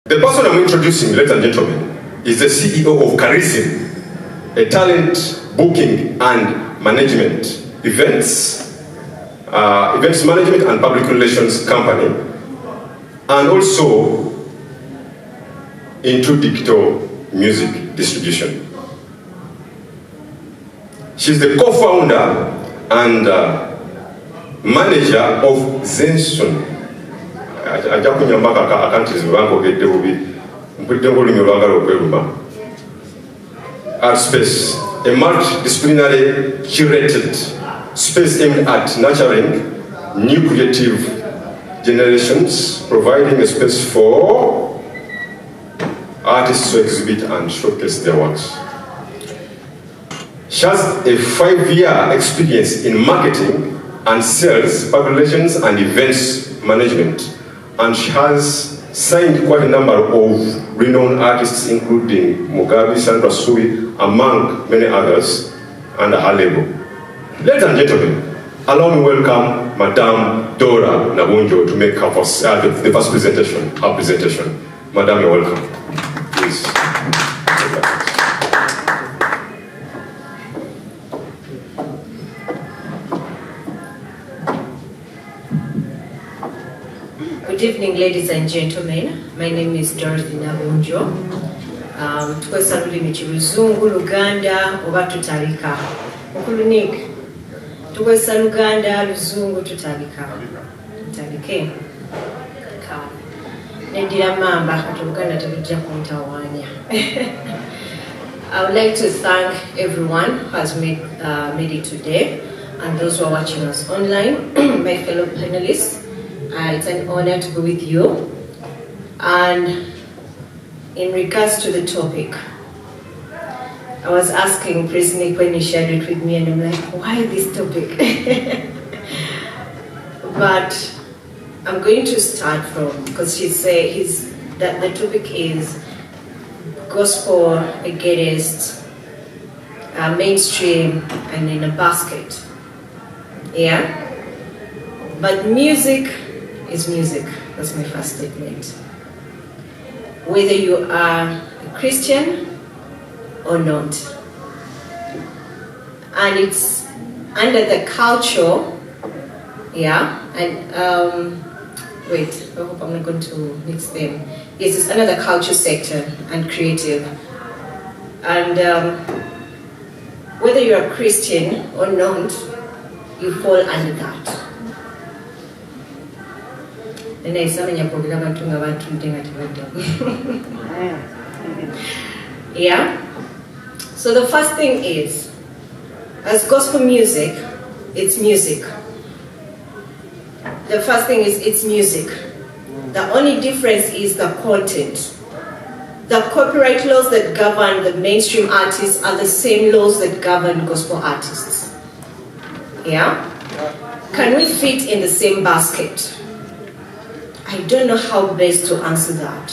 The person I'm introducing, ladies and gentlemen, is the CEO of Charism, a talent booking and management events management and public relations company, and also into digital music distribution. She's the co-founder and manager of Zenson. Art Space, a multidisciplinary curated space aimed at nurturing new creative generations, providing a space for artists to exhibit and showcase their works. She has a 5-year experience in marketing and sales, public relations and events management, and she has signed quite a number of renowned artists, including Mugabe, Sandra Sui, among many others, under her label. Ladies and gentlemen, allow me welcome Madame Dorothy Nabunjo to make her first, the first presentation, her presentation. Madame, you're welcome. Please. Good evening, ladies and gentlemen. My name is Dorothy Nabunjo. Tukwesa lulimi Luzungu, Luganda, oba tutalika. Okulunik. Tukwesa Luganda, Luzungu, tutalika. Tutalike. Nedira mamba, Luganda tabijja kuntawanya. I would like to thank everyone who has made it today, and those who are watching us online, my fellow panelists. It's an honor to be with you. And in regards to the topic, I was asking President when he shared it with me, and I'm like, why this topic? But I'm going to start from, because that the topic is gospel against mainstream and in a basket. Yeah? But music is music. That's my first statement. Whether you are a Christian or not. And it's under the culture, yeah, and wait, I hope I'm not going to mix them. Yes, it's under the culture sector and creative. And whether you're a Christian or not, you fall under that. Yeah? So the first thing is, as gospel music, it's music. The first thing is it's music. The only difference is the content. The copyright laws that govern the mainstream artists are the same laws that govern gospel artists. Yeah? Can we fit in the same basket? I don't know how best to answer that.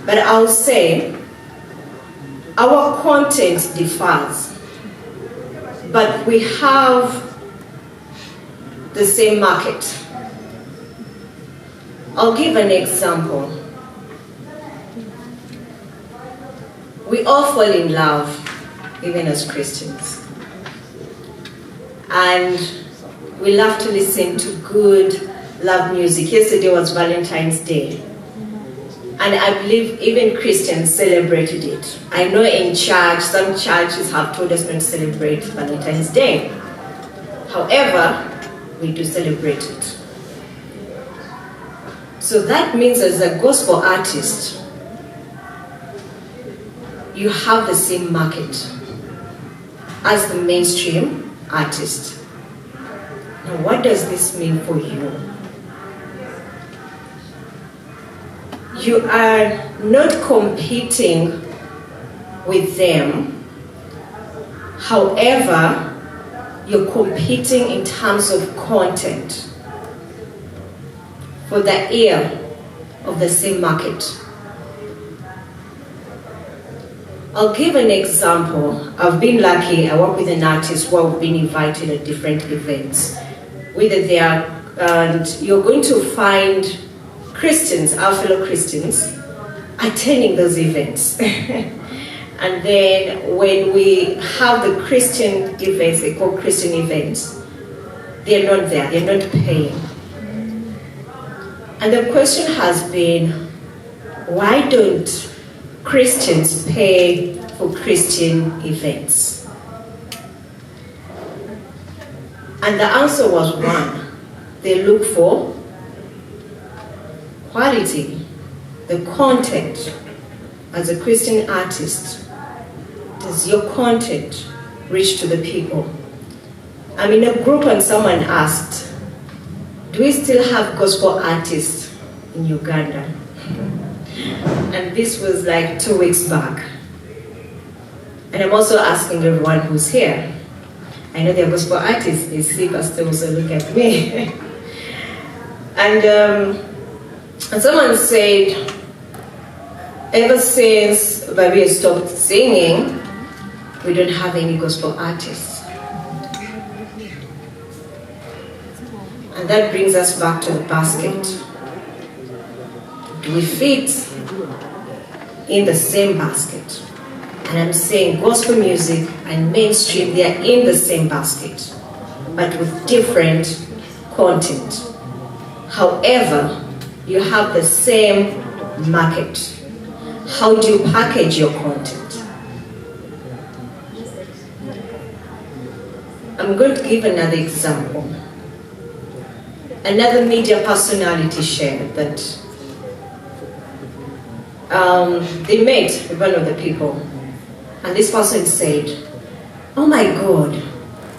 But I'll say our content differs, but we have the same market. I'll give an example. We all fall in love, even as Christians. And we love to listen to good love music. Yesterday was Valentine's Day. And I believe even Christians celebrated it. I know in church, some churches have told us not to celebrate Valentine's Day. However, we do celebrate it. So that means as a gospel artist, you have the same market as the mainstream artist. Now, what does this mean for you? You are not competing with them. However, you're competing in terms of content for the ear of the same market. I'll give an example. I've been lucky. I work with an artist who have been invited at different events. Whether they are, and you're going to find Christians, our fellow Christians, attending those events. And then when we have the Christian events, they call Christian events, they're not there, they're not paying. And the question has been, why don't Christians pay for Christian events? And the answer was one, they look for quality, the content. As a Christian artist, does your content reach to the people? I'm in a group and someone asked, do we still have gospel artists in Uganda? And this was like 2 weeks back. And I'm also asking everyone who's here. I know they're gospel artists, they see Pastor also look at me. And someone said, ever since Babi stopped singing, we don't have any gospel artists. And that brings us back to the basket. Do we fit in the same basket? And I'm saying gospel music and mainstream, they are in the same basket, but with different content. However, you have the same market. How do you package your content? I'm going to give another example. Another media personality shared that they met with one of the people, and this person said, oh my God,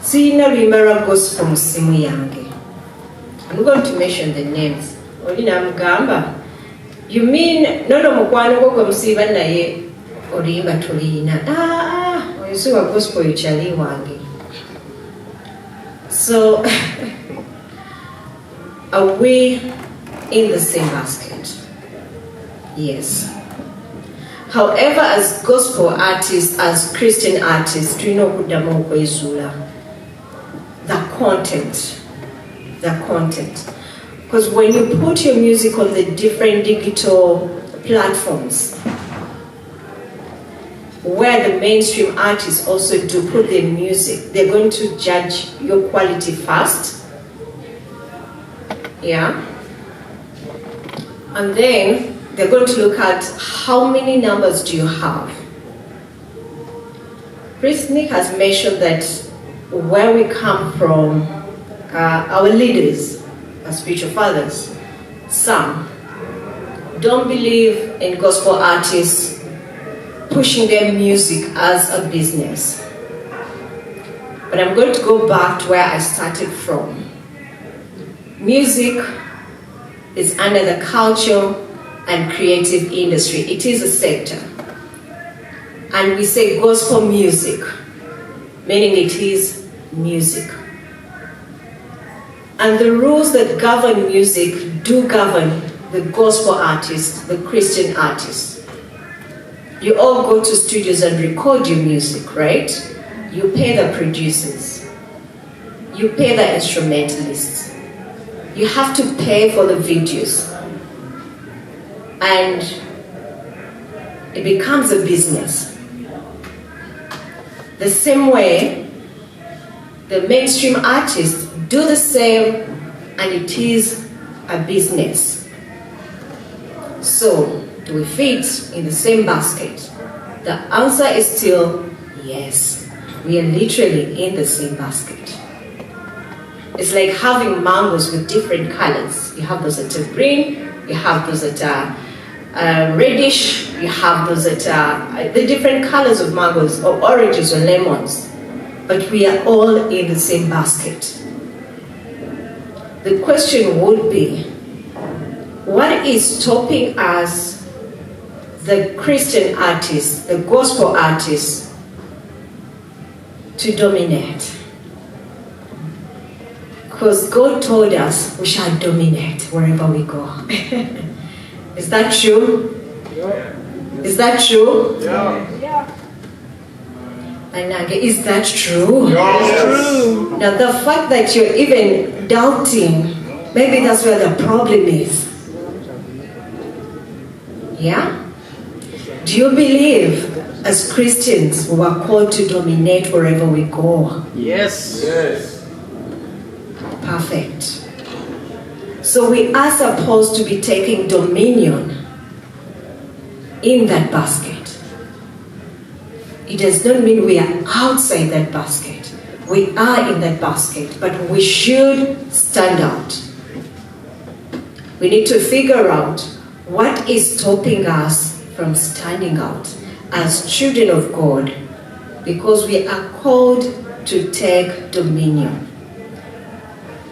Sina Rimara gospel musimu yange. I'm going to mention the names. Olina Mugamba. You mean no mukwano gwo musiba naye olimba tulina oyusuwa gospel yuchali wange. So are we in the same basket? Yes. However, as gospel artists, as Christian artists, do you know kuddamu okwezula the content. Because when you put your music on the different digital platforms, where the mainstream artists also do put their music, they're going to judge your quality first. Yeah. And then they're going to look at how many numbers do you have. Priest Nick has mentioned that where we come from, our leaders, our spiritual fathers, some don't believe in gospel artists pushing their music as a business. But I'm going to go back to where I started from. Music is under the culture and creative industry. It is a sector. And we say gospel music, meaning it is music. And the rules that govern music do govern the gospel artists, the Christian artists. You all go to studios and record your music, right? You pay the producers. You pay the instrumentalists. You have to pay for the videos. And it becomes a business. The same way, the mainstream artists do the same, and it is a business. So, do we fit in the same basket? The answer is still yes. We are literally in the same basket. It's like having mangoes with different colors. You have those that are green, you have those that are reddish, you have those that are the different colors of mangoes, or oranges or lemons. But we are all in the same basket. The question would be, what is stopping us, the Christian artists, the gospel artists, to dominate? Because God told us we shall dominate wherever we go. Is that true? Yeah. Is that true? Yeah. And is that true? Yes. True. Now the fact that you're even doubting, maybe that's where the problem is. Yeah? Do you believe as Christians we are called to dominate wherever we go? Yes. Yes. Perfect. So we are supposed to be taking dominion in that basket. It does not mean we are outside that basket. We are in that basket, but we should stand out. We need to figure out what is stopping us from standing out as children of God, because we are called to take dominion.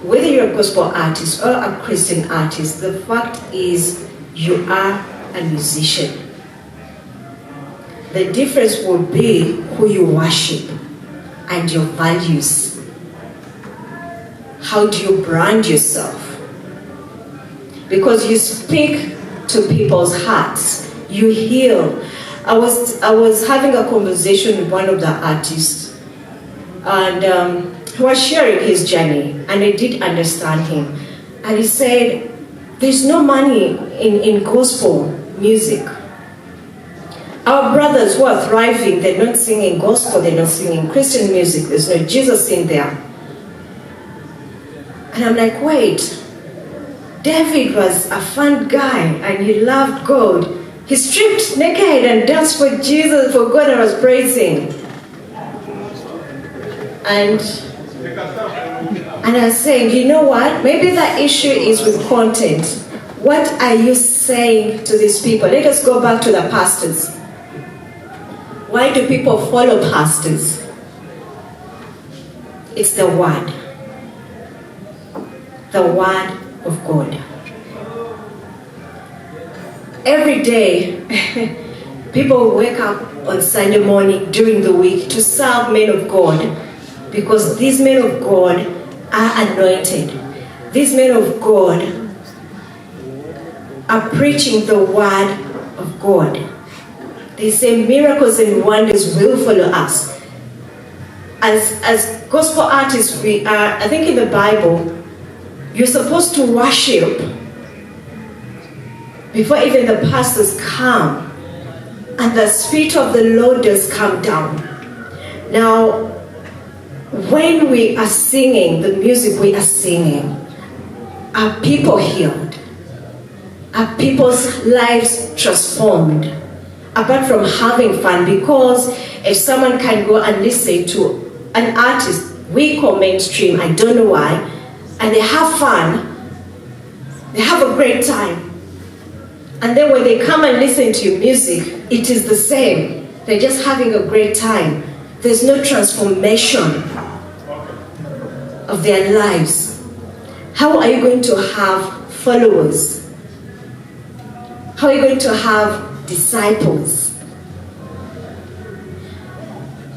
Whether you're a gospel artist or a Christian artist, the fact is you are a musician. The difference will be who you worship and your values. How do you brand yourself? Because you speak to people's hearts, you heal. I was having a conversation with one of the artists, and he was sharing his journey, and I did understand him. And he said, there's no money in gospel music. Our brothers who are thriving, they're not singing gospel, they're not singing Christian music, there's no Jesus in there. And I'm like, wait, David was a fun guy and he loved God. He stripped naked and danced for Jesus, for God, and was praising. And I was saying, you know what? Maybe the issue is with content. What are you saying to these people? Let us go back to the pastors. Why do people follow pastors? It's the word. The word of God. Every day, people wake up on Sunday morning during the week to serve men of God, because these men of God are anointed. These men of God are preaching the word of God. They say miracles and wonders will follow us. As gospel artists, we are, I think in the Bible, you're supposed to worship before even the pastors come, and the Spirit of the Lord does come down. Now, when we are singing the music we are singing, are people healed? Are people's lives transformed? Apart from having fun, because if someone can go and listen to an artist we call mainstream, I don't know why, and they have fun, they have a great time, and then when they come and listen to your music, it is the same. They're just having a great time. There's no transformation of their lives. How are you going to have followers? How are you going to have disciples?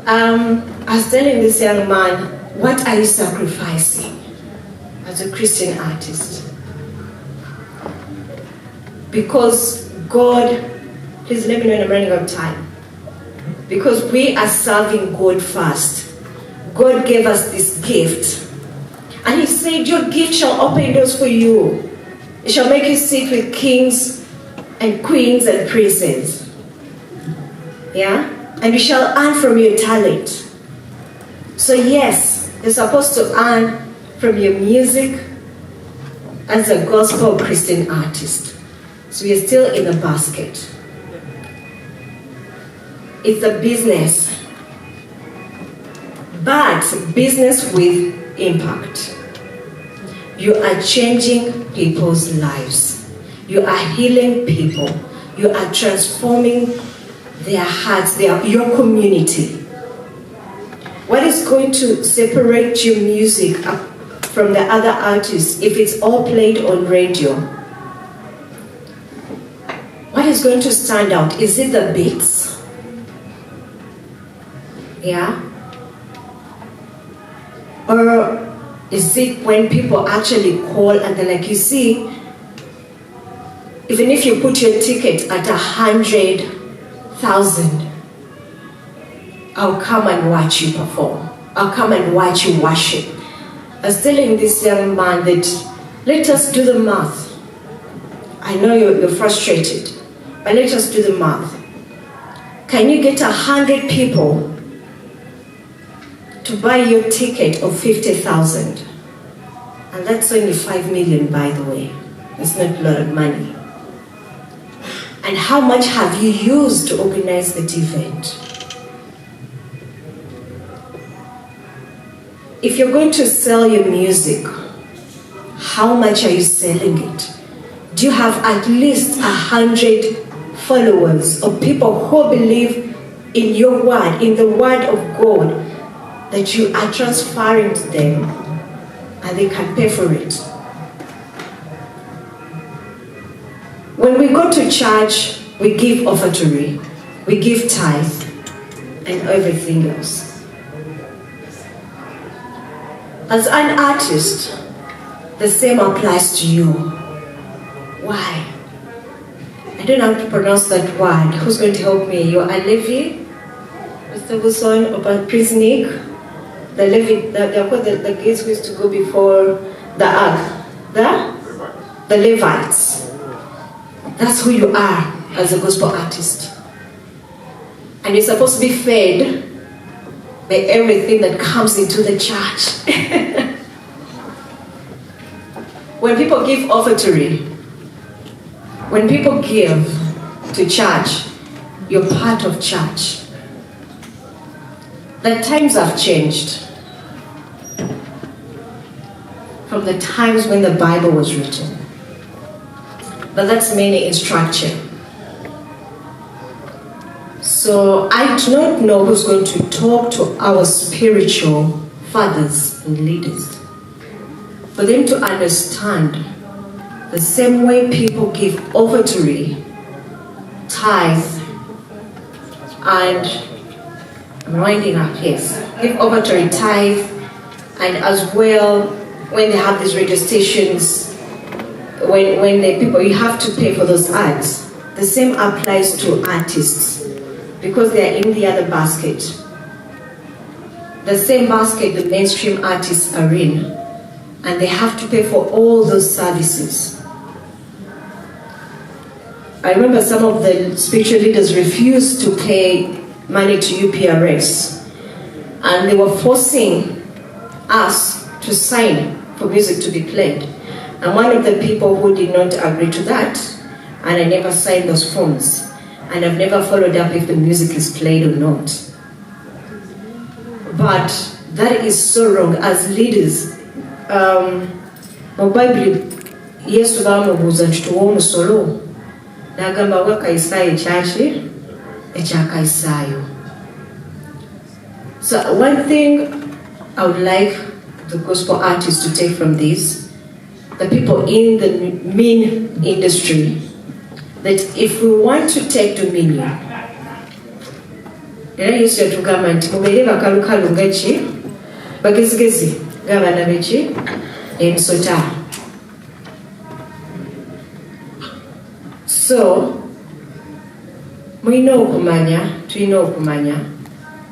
I was telling this young man, what are you sacrificing as a Christian artist? Because God, please let me know when I'm running out of time. Because we are serving God first. God gave us this gift. And He said, your gift shall open doors for you. It shall make you sit with kings and queens and princes. Yeah? And you shall earn from your talent. So yes, you're supposed to earn from your music as a gospel Christian artist. So we are still in the basket. It's a business. But business with impact. You are changing people's lives. You are healing people. You are transforming their hearts, your community. What is going to separate your music from the other artists if it's all played on radio? What is going to stand out? Is it the beats? Yeah? Or is it when people actually call and they're like, you see, even if you put your ticket at 100,000, I'll come and watch you perform. I'll come and watch you worship. I was telling this young man that let us do the math. I know you're frustrated, but let us do the math. Can you get 100 people to buy your ticket of 50,000? And that's only 5 million, by the way. It's not a lot of money. And how much have you used to organize that event? If you're going to sell your music, how much are you selling it? Do you have at least 100 followers or people who believe in your word, in the word of God, that you are transferring to them and they can pay for it? When we go to church, we give offertory, we give tithe, and everything else. As an artist, the same applies to you. Why? I don't know how to pronounce that word. Who's going to help me? You're a Levi? Mr. Wilson, or Prince Nick? The Levi, they're called the gates who used to go before the ark. The Levites. That's who you are as a gospel artist. And you're supposed to be fed by everything that comes into the church. When people give offertory, when people give to church, you're part of church. The times have changed from the times when the Bible was written. But that's mainly in structure. So I do not know who's going to talk to our spiritual fathers and leaders, for them to understand the same way people give offertory, tithe, and I'm winding up, yes, give offertory, tithe, and as well when they have these radio stations, when the people, you have to pay for those ads. The same applies to artists, because they are in the other basket. The same basket the mainstream artists are in, and they have to pay for all those services. I remember some of the spiritual leaders refused to pay money to UPRS, and they were forcing us to sign for music to be played. And one of the people who did not agree to that, and I never signed those forms, and I've never followed up if the music is played or not. But that is so wrong. As leaders, mu Bible, Yesu bamubuuza nti tuwa omusolo, n'agamba wa Kaisaayo ekyaki ekya Kaisaayo. So one thing I would like the gospel artists to take from this, the people in the mean industry, that if we want to take dominion, era Yesu yatugamba nti mubeere bakalukalu nga ki, bagezigezi ng'abaana b'eki, emisota. So tulina okumanya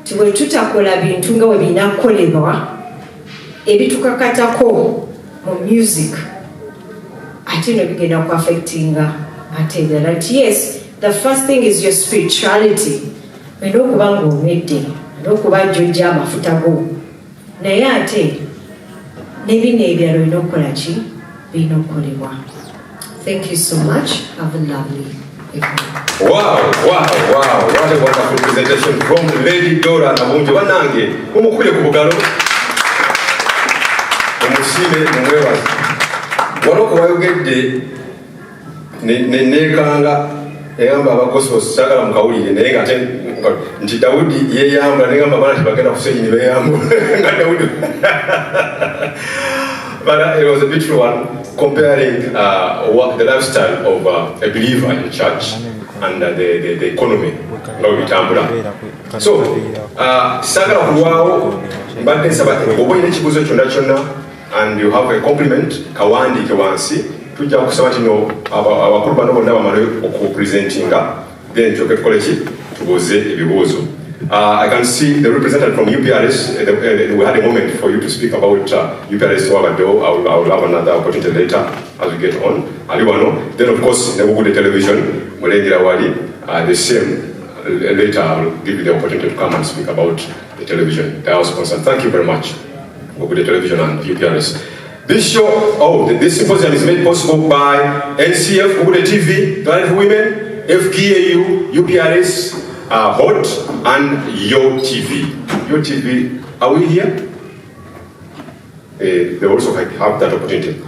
nti bwe tutakola bintu nga bwe binakolebwa ebitukakatako mu music, ate no bigenda ku affectinga ate ebirala nti yes, the first thing is your spirituality. Olina okuba ng'omedde, olina okuba jjojja amafuta go, naye ate n'ebino ebirala olina okukola ki, birina okukolebwa. Thank you so much. Have a lovely evening. Wow, what a wonderful presentation from Lady Dorothy Nabunjo. Banange, mumukule ku bugalo. Omusime mumwebaza. Waloko wayogedde nekanga eyamba abagospel sagala mukawulire naye nga nti Dawudi yeyamba negamba bana tibagenda kusenyini beyamba nga Dawudi. But it was a beautiful one, comparing the lifestyle of a believer in church and the economy. So, sagala kulwawo mbadde nsaba oba olina ekibuuzo kyonna and you have a compliment kawandiike wansi, tujja kusaba kino abakulu bano bonna bamale okupresentinga, then tuke tukole ki, tubuuze ebibuuzo. I can see the representative from UPRS. We had a moment for you to speak about UPRS Wabado. I will have another opportunity later as we get on. Aliwano. Then, of course, Nebugude Television, Mulengila Wali, the same. later I'll give you the opportunity to come and speak about the television, our sponsor. Thank you very much, Ogude Television and UPRS. This show, this symposium is made possible by NCF, Ogude TV, Planet Women, FKAU, UPRS, HOT, and Yo TV. Yo TV, are we here? They also have that opportunity.